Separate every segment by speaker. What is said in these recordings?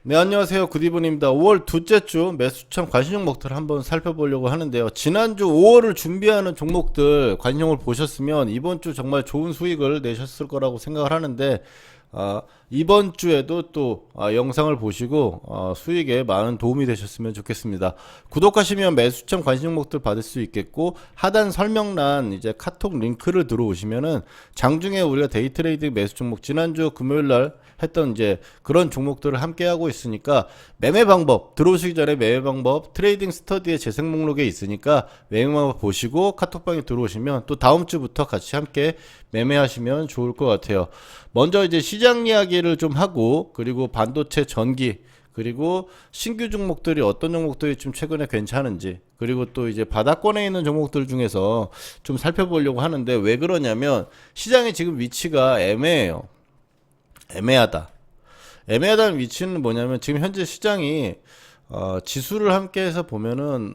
Speaker 1: 네, 안녕하세요. 굿이브입니다. 5월 둘째 주 매수청 관심 종목들 한번 살펴보려고 하는데요. 지난주 5월을 준비하는 종목들 관심을 보셨으면 이번 주 정말 좋은 수익을 내셨을 거라고 생각을 하는데, 이번 주에도 또 영상을 보시고 수익에 많은 도움이 되셨으면 좋겠습니다. 구독하시면 매수청 관심 종목들 받을 수 있겠고, 하단 설명란 이제 카톡 링크를 들어오시면은 장중에 우리가 데이트레이딩 매수 종목 지난주 금요일 날 했던 이제 그런 종목들을 함께 하고 있으니까, 매매 방법 들어오시기 전에 매매 방법 트레이딩 스터디의 재생 목록에 있으니까 매매 방법 보시고 카톡방에 들어오시면 또 다음 주부터 같이 함께 매매하시면 좋을 것 같아요. 먼저 이제 시장 이야기를 좀 하고, 그리고 반도체, 전기, 그리고 신규 종목들이 어떤 종목들이 좀 최근에 괜찮은지, 그리고 또 이제 바닥권에 있는 종목들 중에서 좀 살펴보려고 하는데, 왜 그러냐면 시장의 지금 위치가 애매해요. 애매하다. 애매하다는 위치는 뭐냐면, 지금 현재 시장이 지수를 함께해서 보면은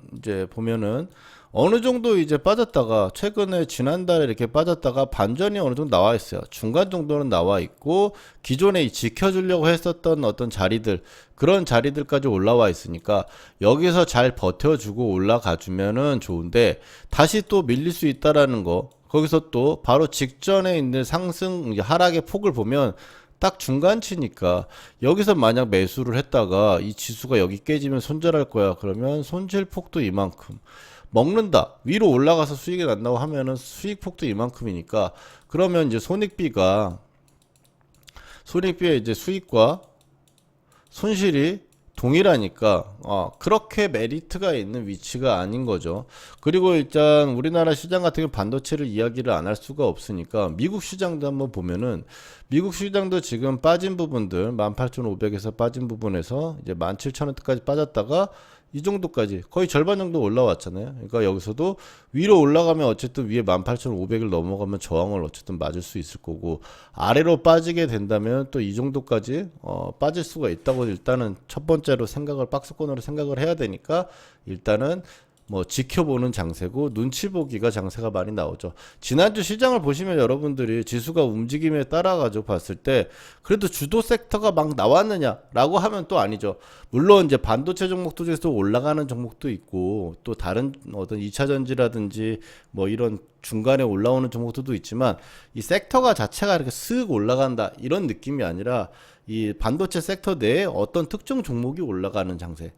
Speaker 1: 어느 정도 이제 빠졌다가, 최근에 지난달에 이렇게 빠졌다가 반전이 어느 정도 나와 있어요. 중간 정도는 나와 있고, 기존에 지켜주려고 했었던 어떤 자리들, 그런 자리들까지 올라와 있으니까 여기서 잘 버텨주고 올라가 주면은 좋은데, 다시 또 밀릴 수 있다라는 거, 거기서 또 바로 직전에 있는 상승 하락의 폭을 보면 딱 중간치니까, 여기서 만약 매수를 했다가 이 지수가 여기 깨지면 손절할 거야. 그러면 손실 폭도 이만큼. 먹는다, 위로 올라가서 수익이 난다고 하면은 수익 폭도 이만큼이니까, 그러면 이제 손익비가 이제 수익과 손실이 동일하니까 그렇게 메리트가 있는 위치가 아닌 거죠. 그리고 일단 우리나라 시장 같은 경우 반도체를 이야기를 안 할 수가 없으니까, 미국 시장도 한번 보면은, 미국 시장도 지금 빠진 부분들 18,500에서 빠진 부분에서 이제 17,000원대까지 빠졌다가 이 정도까지 거의 절반 정도 올라왔잖아요. 그러니까 여기서도 위로 올라가면 어쨌든 위에 18,500을 넘어가면 저항을 어쨌든 맞을 수 있을 거고, 아래로 빠지게 된다면 또 이 정도까지 빠질 수가 있다고, 일단은 첫 번째로 생각을, 박스권으로 생각을 해야 되니까, 일단은 뭐 지켜보는 장세고, 눈치 보기가 장세가 많이 나오죠. 지난주 시장을 보시면 여러분들이 지수가 움직임에 따라 가지고 봤을 때 그래도 주도 섹터가 막 나왔느냐라고 하면 또 아니죠. 물론 이제 반도체 종목들 중에서 올라가는 종목도 있고, 또 다른 어떤 2차 전지라든지 뭐 이런 중간에 올라오는 종목들도 있지만, 이 섹터가 자체가 이렇게 쓱 올라간다 이런 느낌이 아니라, 이 반도체 섹터 내에 어떤 특정 종목이 올라가는 장세,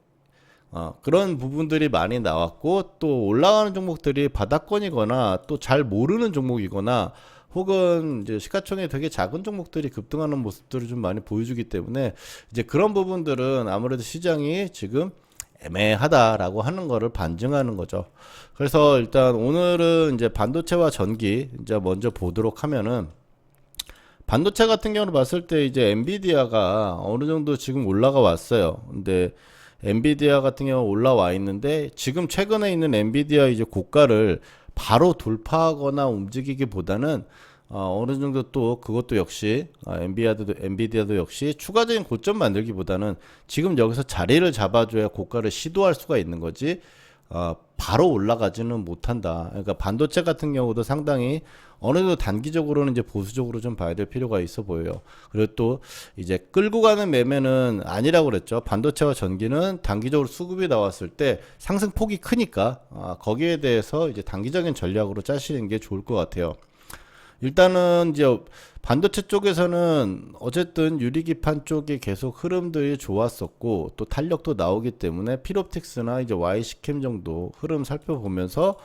Speaker 1: 그런 부분들이 많이 나왔고, 또 올라가는 종목들이 바닥권이거나 또 잘 모르는 종목이거나, 혹은 이제 시가총액이 되게 작은 종목들이 급등하는 모습들을 좀 많이 보여주기 때문에, 이제 그런 부분들은 아무래도 시장이 지금 애매하다라고 하는 거를 반증하는 거죠. 그래서 일단 오늘은 이제 반도체와 전기 이제 먼저 보도록 하면은, 반도체 같은 경우를 봤을 때 이제 엔비디아가 어느 정도 지금 올라가 왔어요. 근데 엔비디아 같은 경우 올라와 있는데, 지금 최근에 있는 엔비디아 이제 고가를 바로 돌파하거나 움직이기보다는 어느 정도 또 그것도 역시 엔비디아도 역시 추가적인 고점 만들기보다는 지금 여기서 자리를 잡아줘야 고가를 시도할 수가 있는 거지, 바로 올라가지는 못한다. 그러니까 반도체 같은 경우도 상당히 어느 정도 단기적으로는 이제 보수적으로 좀 봐야 될 필요가 있어 보여요. 그리고 또 이제 끌고 가는 매매는 아니라고 그랬죠. 반도체와 전기는 단기적으로 수급이 나왔을 때 상승폭이 크니까, 거기에 대해서 이제 단기적인 전략으로 짜시는 게 좋을 것 같아요. 일단은 이제 반도체 쪽에서는 어쨌든 유리기판 쪽이 계속 흐름들이 좋았었고, 또 탄력도 나오기 때문에 필옵틱스나 이제 Y시캠 정도 흐름 살펴보면서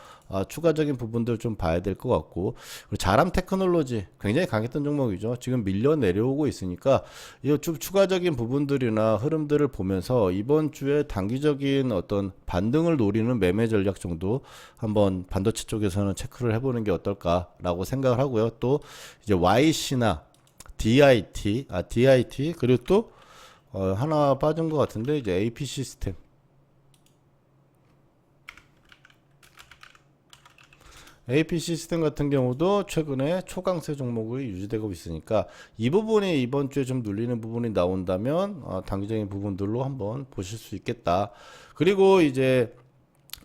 Speaker 1: 추가적인 부분들 좀 봐야 될 것 같고, 그리고 자람 테크놀로지 굉장히 강했던 종목이죠. 지금 밀려 내려오고 있으니까 이 좀 추가적인 부분들이나 흐름들을 보면서 이번 주에 단기적인 어떤 반등을 노리는 매매 전략 정도 한번 반도체 쪽에서는 체크를 해보는 게 어떨까라고 생각을 하고요. 또 이제 YC나 DIT, 그리고 또 하나 빠진 것 같은데, 이제 AP 시스템. AP 시스템 같은 경우도 최근에 초강세 종목이 유지되고 있으니까, 이 부분이 이번 주에 좀 눌리는 부분이 나온다면 단기적인 부분들로 한번 보실 수 있겠다. 그리고 이제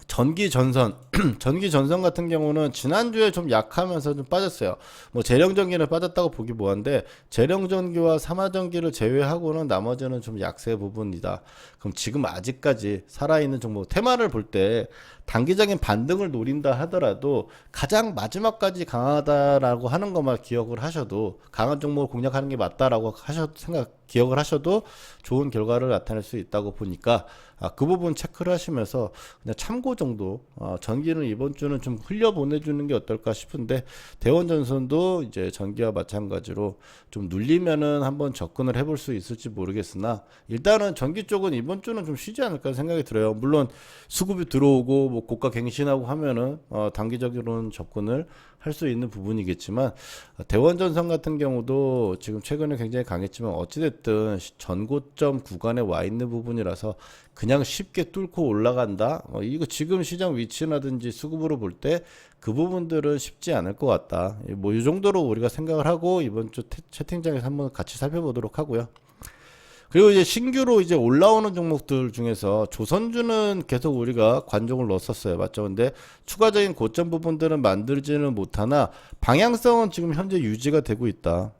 Speaker 1: 전기 전선, 전기 전선 같은 경우는 지난주에 좀 약하면서 좀 빠졌어요. 뭐 재령전기는 빠졌다고 보기 뭐한데 재령전기와 삼화전기를 제외하고는 나머지는 좀 약세 부분이다. 그럼 지금 아직까지 살아있는 종목 테마를 볼 때 단기적인 반등을 노린다 하더라도 가장 마지막까지 강하다라고 하는 것만 기억을 하셔도 강한 종목을 공략하는 게 맞다라고 하셔도 기억을 하셔도 좋은 결과를 나타낼 수 있다고 보니까 그 부분 체크를 하시면서 그냥 참고 정도 전기는 이번 주는 좀 흘려 보내주는 게 어떨까 싶은데 대원전선도 이제 전기와 마찬가지로 좀 눌리면은 한번 접근을 해볼 수 있을지 모르겠으나 일단은 전기 쪽은 이번 주는 좀 쉬지 않을까 생각이 들어요. 물론 수급이 들어오고 뭐 고가 갱신하고 하면은 단기적으로는 접근을 할 수 있는 부분이겠지만 대원전선 같은 경우도 지금 최근에 굉장히 강했지만 어찌됐든 전고점 구간에 와 있는 부분이라서 그냥 쉽게 뚫고 올라간다. 이거 지금 시장 위치라든지 수급으로 볼 때 그 부분들은 쉽지 않을 것 같다. 뭐 이 정도로 우리가 생각을 하고 이번 주 채팅장에서 한번 같이 살펴보도록 하고요. 그리고 이제 신규로 이제 올라오는 종목들 중에서 조선주는 계속 우리가 관종을 넣었었어요. 맞죠? 근데 추가적인 고점 부분들은 만들지는 못하나 방향성은 지금 현재 유지가 되고 있다.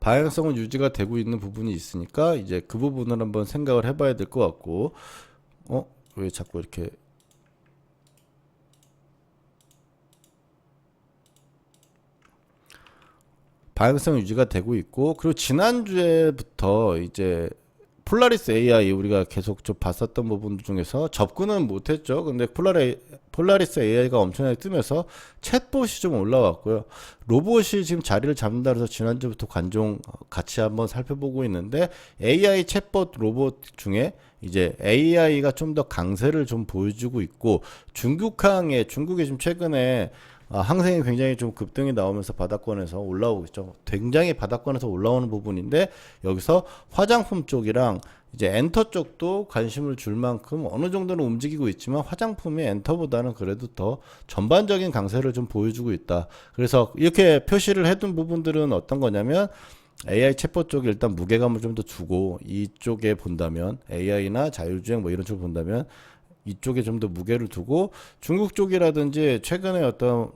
Speaker 1: 방향성은 유지가 되고 있는 부분이 있으니까 이제 그 부분을 한번 생각을 해봐야 될 것 같고, 왜 자꾸 이렇게 방향성 유지가 되고 있고, 그리고 지난주에부터 이제 폴라리스 AI 우리가 계속 좀 봤었던 부분 중에서 접근은 못했죠. 근데 폴라리스 AI가 엄청나게 뜨면서 챗봇이 좀 올라왔고요. 로봇이 지금 자리를 잡는다 그래서 지난주부터 관종 같이 한번 살펴보고 있는데 AI 챗봇 로봇 중에 이제 AI가 좀 더 강세를 좀 보여주고 있고 중국이 지금 최근에 항생이 굉장히 좀 급등이 나오면서 바닥권에서 올라오고 있죠. 굉장히 바닥권에서 올라오는 부분인데 여기서 화장품 쪽이랑 이제 엔터 쪽도 관심을 줄 만큼 어느 정도는 움직이고 있지만 화장품이 엔터보다는 그래도 더 전반적인 강세를 좀 보여주고 있다. 그래서 이렇게 표시를 해둔 부분들은 어떤 거냐면 AI 챗봇 쪽에 일단 무게감을 좀 더 주고 이쪽에 본다면 AI나 자율주행 뭐 이런 쪽을 본다면 이쪽에 좀 더 무게를 두고 중국 쪽이라든지 최근에 어떤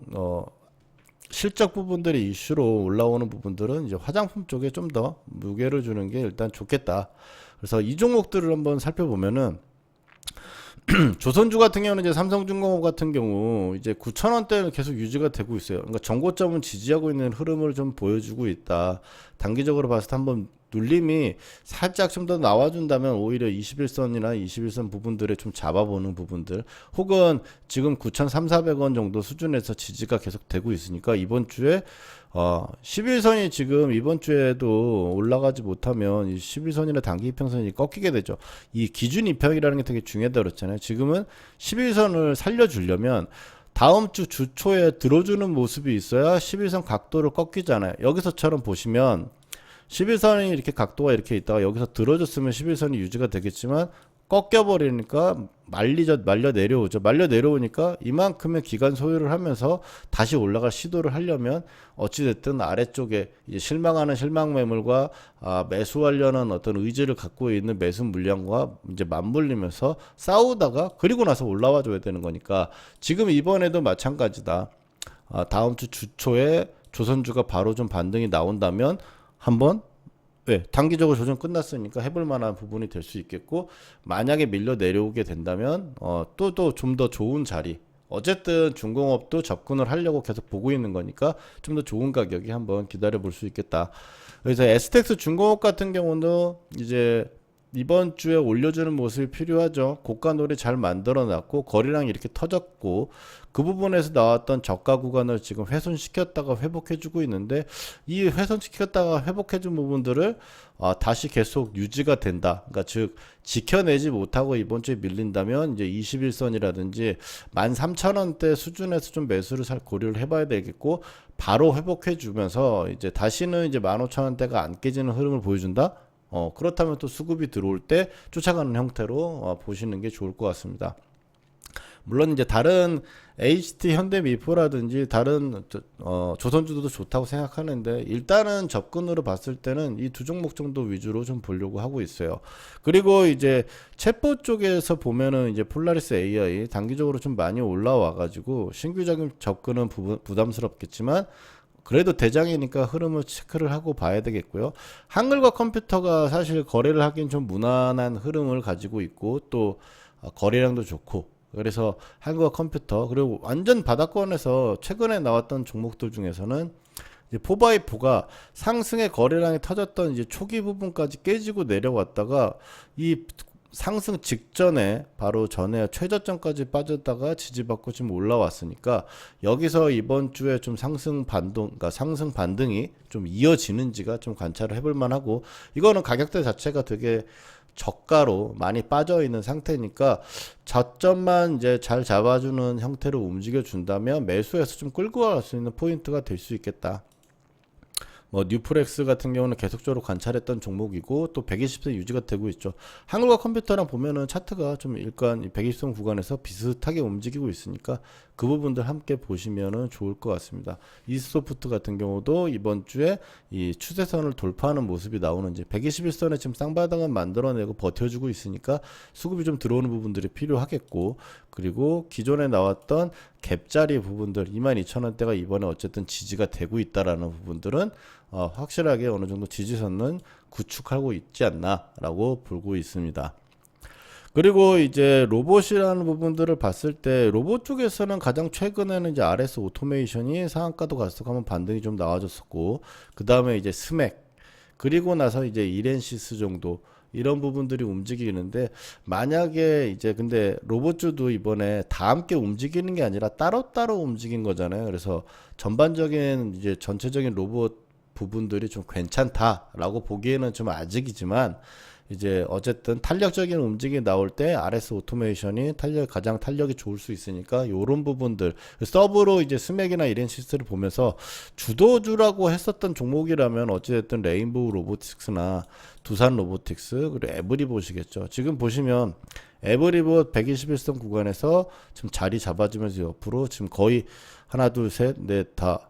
Speaker 1: 실적 부분들이 이슈로 올라오는 부분들은 이제 화장품 쪽에 좀 더 무게를 주는 게 일단 좋겠다. 그래서 이 종목들을 한번 살펴보면은 조선주 같은 경우는 이제 삼성중공업 같은 경우 이제 9,000원대는 계속 유지가 되고 있어요. 그러니까 정고점은 지지하고 있는 흐름을 좀 보여주고 있다. 단기적으로 봤을 때 한번 눌림이 살짝 좀 더 나와준다면 오히려 21선이나 21선 부분들에 좀 잡아보는 부분들 혹은 지금 9,300~400원 정도 수준에서 지지가 계속 되고 있으니까 이번 주에 11선이 지금 이번 주에도 올라가지 못하면 이 11선이나 단기 이평선이 꺾이게 되죠. 이 기준 이평이라는 게 되게 중요하다고 그랬잖아요. 지금은 11선을 살려주려면 다음 주 주초에 들어주는 모습이 있어야 11선 각도를 꺾이잖아요. 여기서처럼 보시면 11선이 이렇게 각도가 이렇게 있다가 여기서 들어줬으면 11선이 유지가 되겠지만 꺾여버리니까 말려 내려오죠. 말려 내려오니까 이만큼의 기간 소요를 하면서 다시 올라갈 시도를 하려면 어찌됐든 아래쪽에 이제 실망하는 실망 매물과 매수하려는 어떤 의지를 갖고 있는 매수 물량과 이제 맞물리면서 싸우다가 그리고 나서 올라와 줘야 되는 거니까 지금 이번에도 마찬가지다. 다음 주 주초에 조선주가 바로 좀 반등이 나온다면 한번 단기적으로 조정 끝났으니까 해볼 만한 부분이 될 수 있겠고 만약에 밀려 내려오게 된다면 또 좀 더 좋은 자리 어쨌든 중공업도 접근을 하려고 계속 보고 있는 거니까 좀 더 좋은 가격이 한번 기다려 볼 수 있겠다. 그래서 에스텍스 중공업 같은 경우는 이제 이번 주에 올려주는 모습이 필요하죠. 고가놀이 잘 만들어 놨고 거래량이 이렇게 터졌고 그 부분에서 나왔던 저가 구간을 지금 훼손시켰다가 회복해주고 있는데 이 훼손시켰다가 회복해준 부분들을 다시 계속 유지가 된다. 그러니까 즉 지켜내지 못하고 이번 주에 밀린다면 이제 21선이라든지 13,000원대 수준에서 좀 매수를 고려를 해봐야 되겠고 바로 회복해주면서 이제 다시는 이제 15,000원대가 안 깨지는 흐름을 보여준다. 그렇다면 또 수급이 들어올 때 쫓아가는 형태로 보시는 게 좋을 것 같습니다. 물론 이제 다른 HT, 현대미포라든지 다른 조선주도 좋다고 생각하는데 일단은 접근으로 봤을 때는 이 두 종목 정도 위주로 좀 보려고 하고 있어요. 그리고 이제 챗봇 쪽에서 보면은 이제 폴라리스 AI 단기적으로 좀 많이 올라와 가지고 신규적인 접근은 부담스럽겠지만 그래도 대장이니까 흐름을 체크를 하고 봐야 되겠고요. 한글과 컴퓨터가 사실 거래를 하긴 좀 무난한 흐름을 가지고 있고 또 거래량도 좋고 그래서 한글과 컴퓨터 그리고 완전 바닥권에서 최근에 나왔던 종목들 중에서는 이제 4x4가 상승의 거래량이 터졌던 이제 초기 부분까지 깨지고 내려왔다가 이 상승 직전에 바로 전에 최저점까지 빠졌다가 지지받고 지금 올라왔으니까 여기서 이번 주에 좀 상승 반동, 그러니까 상승 반등이 좀 이어지는지가 좀 관찰을 해볼 만하고 이거는 가격대 자체가 되게 저가로 많이 빠져 있는 상태니까 저점만 이제 잘 잡아주는 형태로 움직여 준다면 매수해서 좀 끌고 갈 수 있는 포인트가 될 수 있겠다. 뭐 뉴프렉스 같은 경우는 계속적으로 관찰했던 종목이고 또 120선 유지가 되고 있죠. 한글과 컴퓨터랑 보면은 차트가 좀 일간 120선 구간에서 비슷하게 움직이고 있으니까 그 부분들 함께 보시면은 좋을 것 같습니다. 이스소프트 같은 경우도 이번 주에 이 추세선을 돌파하는 모습이 나오는지 121선에 지금 쌍바닥은 만들어내고 버텨주고 있으니까 수급이 좀 들어오는 부분들이 필요하겠고 그리고 기존에 나왔던 갭자리 부분들 22,000원대가 이번에 어쨌든 지지가 되고 있다라는 부분들은 확실하게 어느 정도 지지선은 구축하고 있지 않나라고 보고 있습니다. 그리고 이제 로봇이라는 부분들을 봤을 때 로봇 쪽에서는 가장 최근에는 이제 RS 오토메이션이 상한가도 갔었고 반등이 좀 나와줬었고 그 다음에 이제 스맥 그리고 나서 이제 이렌시스 정도 이런 부분들이 움직이는데 만약에 이제 근데 로봇주도 이번에 다 함께 움직이는 게 아니라 따로따로 움직인 거잖아요. 그래서 전반적인 이제 전체적인 로봇 부분들이 좀 괜찮다라고 보기에는 좀 아직이지만 이제 어쨌든 탄력적인 움직임이 나올 때 RS 오토메이션이 가장 탄력이 좋을 수 있으니까 요런 부분들 서브로 이제 스맥이나 이렌시스를 보면서 주도주라고 했었던 종목이라면 어찌됐든 레인보우 로보틱스나 두산 로보틱스 그리고 에브리봇이겠죠. 지금 보시면 에브리봇 121선 구간에서 지금 자리 잡아주면서 옆으로 지금 거의 하나 둘셋넷 다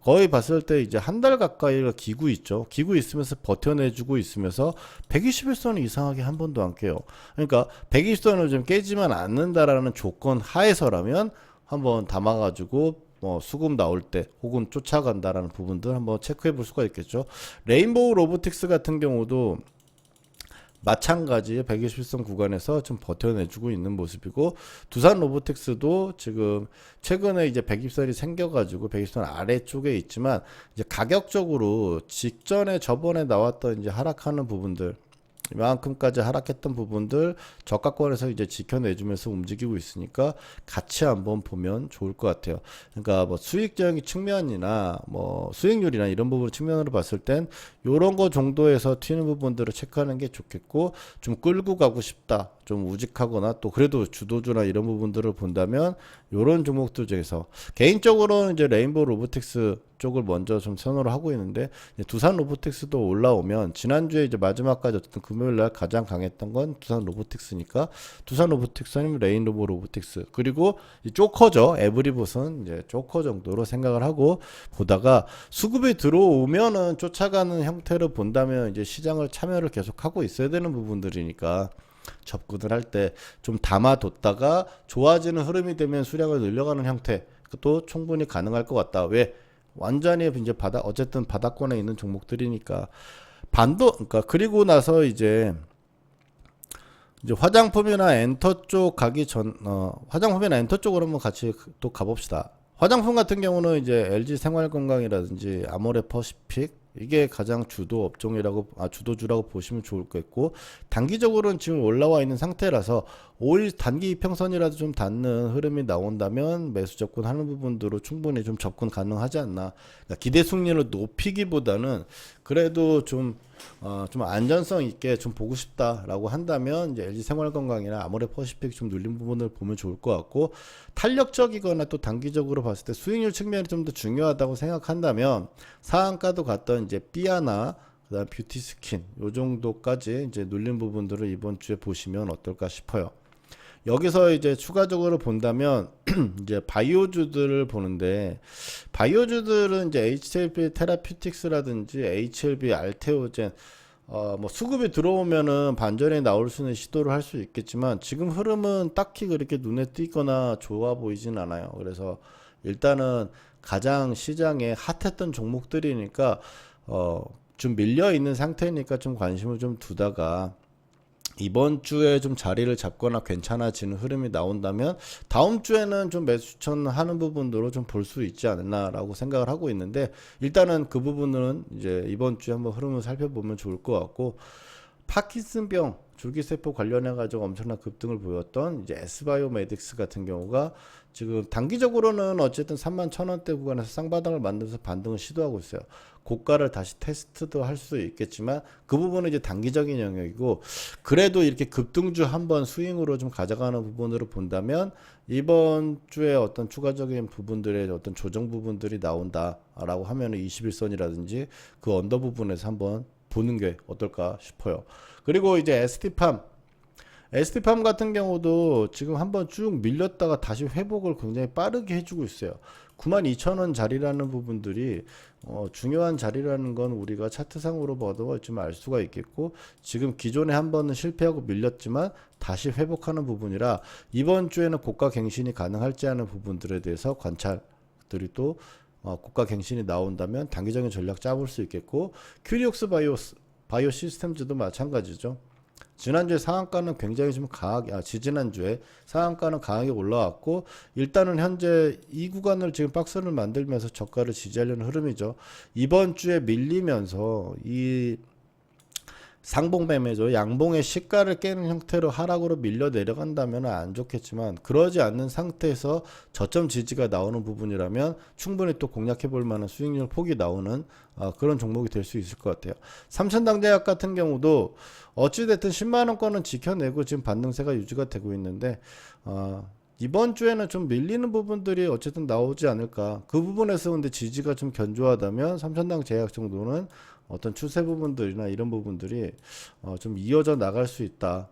Speaker 1: 거의 봤을 때 이제 한 달 가까이가 기고 있죠. 기고 있으면서 버텨내주고 있으면서 121선을 이상하게 한 번도 안 깨요. 그러니까 120선을 좀 깨지만 않는다라는 조건 하에서라면 한번 담아가지고 수급 나올 때 혹은 쫓아간다라는 부분들 한번 체크해 볼 수가 있겠죠. 레인보우 로보틱스 같은 경우도 마찬가지 121선 구간에서 좀 버텨내주고 있는 모습이고 두산 로보틱스도 지금 최근에 이제 120선이 생겨가지고 120선 아래쪽에 있지만 이제 가격적으로 직전에 저번에 나왔던 이제 하락하는 부분들 이만큼까지 하락했던 부분들 저가권에서 이제 지켜내주면서 움직이고 있으니까 같이 한번 보면 좋을 것 같아요. 그러니까 뭐 수익적인 측면이나 뭐 수익률이나 이런 부분 측면으로 봤을 땐 요런 거 정도에서 튀는 부분들을 체크하는 게 좋겠고 좀 끌고 가고 싶다. 좀 우직하거나 또 그래도 주도주나 이런 부분들을 본다면 요런 종목들 중에서 개인적으로는 이제 레인보우 로보틱스 쪽을 먼저 좀 선호를 하고 있는데 두산 로보틱스도 올라오면 지난주에 이제 마지막까지 어쨌든 금요일 날 가장 강했던 건 두산 로보틱스니까 두산 로보틱스 아니면 레인보우 로보틱스 그리고 조커죠. 에브리봇은 이제 조커 정도로 생각을 하고 보다가 수급이 들어오면은 쫓아가는 형태로 본다면 이제 시장을 참여를 계속 하고 있어야 되는 부분들이니까 접근을 할 때 좀 담아뒀다가 좋아지는 흐름이 되면 수량을 늘려가는 형태도 충분히 가능할 것 같다. 왜? 완전히 이제 어쨌든 바닥권에 있는 종목들이니까 그러니까 그리고 나서 이제 화장품이나 엔터 쪽 가기 화장품이나 엔터 쪽으로 한번 같이 또 가봅시다. 화장품 같은 경우는 이제 LG 생활건강이라든지 아모레퍼시픽 이게 가장 주도주라고 보시면 좋을 것 같고 단기적으로는 지금 올라와 있는 상태라서 5일 단기 이평선이라도 좀 닿는 흐름이 나온다면 매수 접근하는 부분들로 충분히 좀 접근 가능하지 않나. 그러니까 기대 승리를 높이기보다는 그래도 좀 안전성 있게 좀 보고 싶다라고 한다면 이제 LG 생활건강이나 아모레퍼시픽 좀 눌린 부분을 보면 좋을 것 같고 탄력적이거나 또 단기적으로 봤을 때 수익률 측면이 좀 더 중요하다고 생각한다면 상한가도 갔던 이제 삐아나 그다음 뷰티스킨 요 정도까지 이제 눌린 부분들을 이번 주에 보시면 어떨까 싶어요. 여기서 이제 추가적으로 본다면 이제 바이오주들을 보는데 바이오주들은 이제 HLB 테라퓨틱스라든지 HLB 알테오젠 뭐 수급이 들어오면은 반전이 나올 수는 시도를 할 수 있겠지만 지금 흐름은 딱히 그렇게 눈에 띄거나 좋아 보이진 않아요. 그래서 일단은 가장 시장에 핫했던 종목들이니까 좀 밀려 있는 상태니까 좀 관심을 좀 두다가 이번 주에 좀 자리를 잡거나 괜찮아지는 흐름이 나온다면 다음 주에는 좀 매수 추천하는 부분으로 좀 볼 수 있지 않나라고 생각을 하고 있는데 일단은 그 부분은 이제 이번 주에 한번 흐름을 살펴보면 좋을 것 같고 파킨슨병 줄기세포 관련해 가지고 엄청난 급등을 보였던 이제 S바이오메딕스 같은 경우가 지금 단기적으로는 어쨌든 31,000원대 구간에서 쌍바닥을 만들면서 반등을 시도하고 있어요. 고가를 다시 테스트도 할 수 있겠지만 그 부분은 이제 단기적인 영역이고 그래도 이렇게 급등주 한번 스윙으로 좀 가져가는 부분으로 본다면 이번 주에 어떤 추가적인 부분들의 어떤 조정 부분들이 나온다라고 하면은 21선이라든지 그 언더 부분에서 한번 보는 게 어떨까 싶어요. 그리고 이제 ST팜 같은 경우도 지금 한번 쭉 밀렸다가 다시 회복을 굉장히 빠르게 해주고 있어요. 92,000원 자리라는 부분들이 중요한 자리라는 건 우리가 차트상으로 봐도 좀 알 수가 있겠고 지금 기존에 한 번은 실패하고 밀렸지만 다시 회복하는 부분이라 이번 주에는 고가 갱신이 가능할지 하는 부분들에 대해서 관찰들이 또 고가 갱신이 나온다면 단기적인 전략 짜볼 수 있겠고 큐리옥스 바이오 시스템즈도 마찬가지죠. 지난주에 상한가는 굉장히 좀 강하게, 지지난주에 상한가는 강하게 올라왔고, 일단은 현재 이 구간을 지금 박스를 만들면서 저가를 지지하려는 흐름이죠. 이번 주에 밀리면서 이 상봉매매죠. 양봉의 시가를 깨는 형태로 하락으로 밀려 내려간다면 안 좋겠지만 그러지 않는 상태에서 저점 지지가 나오는 부분이라면 충분히 또 공략해 볼 만한 수익률 폭이 나오는 그런 종목이 될 수 있을 것 같아요. 삼천당제약 같은 경우도 어찌됐든 10만원권은 지켜내고 지금 반등세가 유지가 되고 있는데 이번 주에는 좀 밀리는 부분들이 어쨌든 나오지 않을까. 그 부분에서 근데 지지가 좀 견조하다면 삼천당제약 정도는 어떤 추세 부분들이나 이런 부분들이 좀 이어져 나갈 수 있다.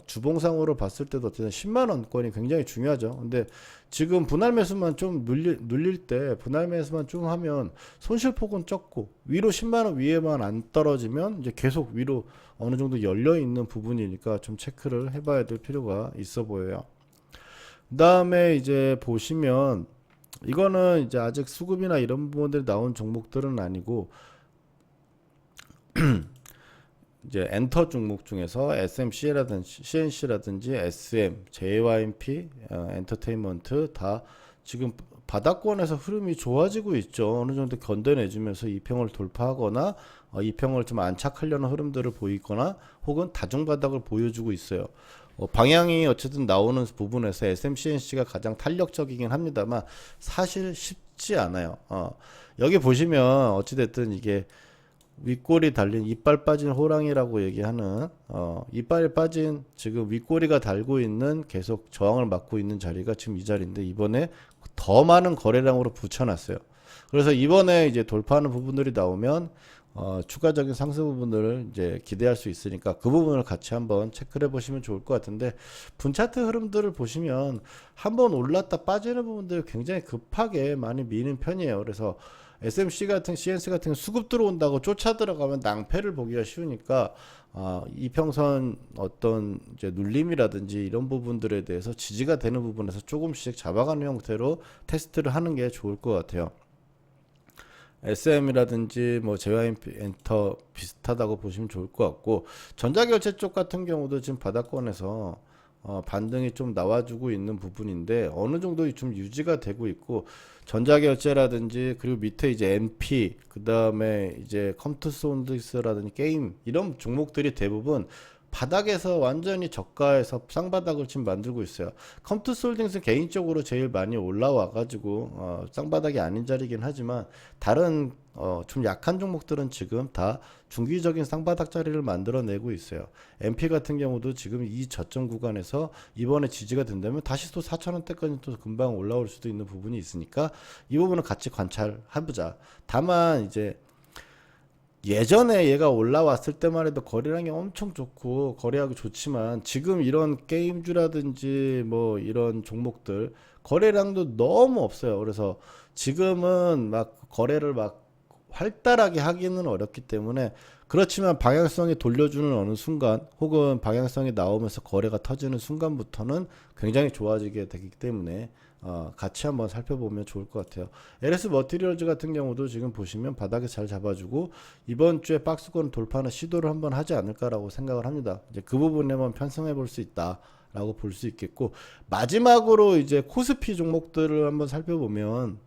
Speaker 1: 주봉상으로 봤을 때도 어쨌든 10만원권이 굉장히 중요하죠. 근데 지금 분할 매수만 좀 눌릴 때 분할 매수만 좀 하면 손실폭은 적고 위로 10만원 위에만 안 떨어지면 이제 계속 위로 어느 정도 열려 있는 부분이니까 좀 체크를 해봐야 될 필요가 있어 보여요. 그 다음에 이제 보시면 이거는 이제 아직 수급이나 이런 부분들이 나온 종목들은 아니고 이제 엔터 종목 중에서 SMC라든지 CNC라든지 SM, JYP, 엔터테인먼트 다 지금 바닥권에서 흐름이 좋아지고 있죠. 어느 정도 견뎌내주면서 이평을 돌파하거나 이평을 좀 안착하려는 흐름들을 보이거나 혹은 다중바닥을 보여주고 있어요. 방향이 어쨌든 나오는 부분에서 SMCNC가 가장 탄력적이긴 합니다만 사실 쉽지 않아요. 여기 보시면 어찌됐든 이게 윗꼬리 달린 이빨 빠진 호랑이라고 얘기하는 이빨이 빠진 지금 윗꼬리가 달고 있는 계속 저항을 막고 있는 자리가 지금 이 자리인데 이번에 더 많은 거래량으로 붙여놨어요. 그래서 이번에 이제 돌파하는 부분들이 나오면 추가적인 상승 부분들을 이제 기대할 수 있으니까 그 부분을 같이 한번 체크를 해보시면 좋을 것 같은데 분차트 흐름들을 보시면 한번 올랐다 빠지는 부분들 굉장히 급하게 많이 미는 편이에요. 그래서 SMC 같은 CNC 같은 수급 들어온다고 쫓아 들어가면 낭패를 보기가 쉬우니까 이평선 어떤 이제 눌림이라든지 이런 부분들에 대해서 지지가 되는 부분에서 조금씩 잡아가는 형태로 테스트를 하는 게 좋을 것 같아요. SM이라든지 뭐 JYP 엔터 비슷하다고 보시면 좋을 것 같고 전자결제 쪽 같은 경우도 지금 바닥권에서 반등이 좀 나와주고 있는 부분인데 어느 정도 좀 유지가 되고 있고 전자결제라든지 그리고 밑에 이제 MP 그 다음에 이제 컴투스온드스라든지 게임 이런 종목들이 대부분 바닥에서 완전히 저가에서 쌍바닥을 지금 만들고 있어요. 컴투스홀딩스 개인적으로 제일 많이 올라와 가지고 쌍바닥이 아닌 자리긴 하지만 다른 좀 약한 종목들은 지금 다 중기적인 쌍바닥 자리를 만들어내고 있어요. MP 같은 경우도 지금 이 저점 구간에서 이번에 지지가 된다면 다시 또 4,000원대까지 또 금방 올라올 수도 있는 부분이 있으니까 이 부분은 같이 관찰해보자. 다만 이제 예전에 얘가 올라왔을 때만 해도 거래량이 엄청 좋고 거래하기 좋지만 지금 이런 게임주라든지 뭐 이런 종목들 거래량도 너무 없어요. 그래서 지금은 막 거래를 막 활달하게 하기는 어렵기 때문에 그렇지만 방향성이 돌려주는 어느 순간 혹은 방향성이 나오면서 거래가 터지는 순간부터는 굉장히 좋아지게 되기 때문에 같이 한번 살펴보면 좋을 것 같아요. LS 머티리얼즈 같은 경우도 지금 보시면 바닥에 잘 잡아주고 이번 주에 박스권 돌파는 시도를 한번 하지 않을까라고 생각을 합니다. 이제 그 부분에만 편성해 볼 수 있다라고 볼 수 있겠고 마지막으로 이제 코스피 종목들을 한번 살펴보면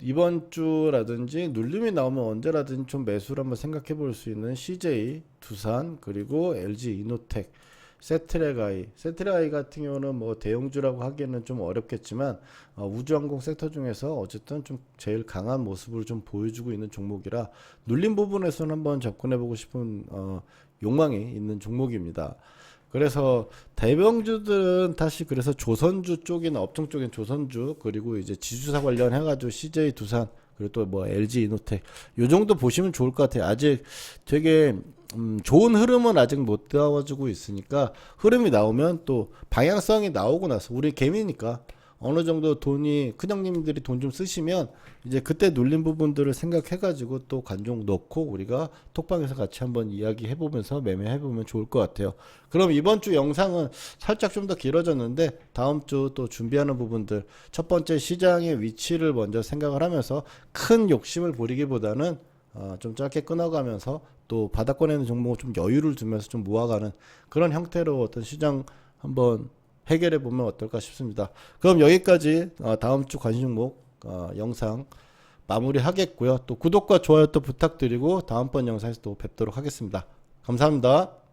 Speaker 1: 이번 주라든지 눌림이 나오면 언제라든지 좀 매수를 한번 생각해 볼 수 있는 CJ, 두산, 그리고 LG 이노텍, 세트레가이 같은 경우는 뭐 대형주라고 하기에는 좀 어렵겠지만 우주항공 섹터 중에서 어쨌든 좀 제일 강한 모습을 좀 보여주고 있는 종목이라 눌림 부분에서는 한번 접근해 보고 싶은 욕망이 있는 종목입니다. 그래서 대형주들은 다시 그래서 조선주 쪽이나 업종 쪽인 조선주 그리고 이제 지주사 관련해 가지고 CJ 두산 그리고 또 뭐 LG 이노텍 요 정도 보시면 좋을 것 같아요. 아직 되게 좋은 흐름은 아직 못 나와주고 있으니까 흐름이 나오면 또 방향성이 나오고 나서 우리 개미니까 어느 정도 돈이 큰형님들이 돈 좀 쓰시면 이제 그때 눌린 부분들을 생각해 가지고 또 관종 넣고 우리가 톡방에서 같이 한번 이야기해 보면서 매매해 보면 좋을 것 같아요. 그럼 이번 주 영상은 살짝 좀 더 길어졌는데 다음 주 또 준비하는 부분들 첫 번째 시장의 위치를 먼저 생각을 하면서 큰 욕심을 부리기보다는 좀 짧게 끊어가면서 또 바닥권에 있는 종목을 좀 여유를 두면서 좀 모아가는 그런 형태로 어떤 시장 한번 해결해 보면 어떨까 싶습니다. 그럼 여기까지 다음 주 관심 종목 영상 마무리 하겠고요. 또 구독과 좋아요 또 부탁드리고 다음번 영상에서 또 뵙도록 하겠습니다. 감사합니다.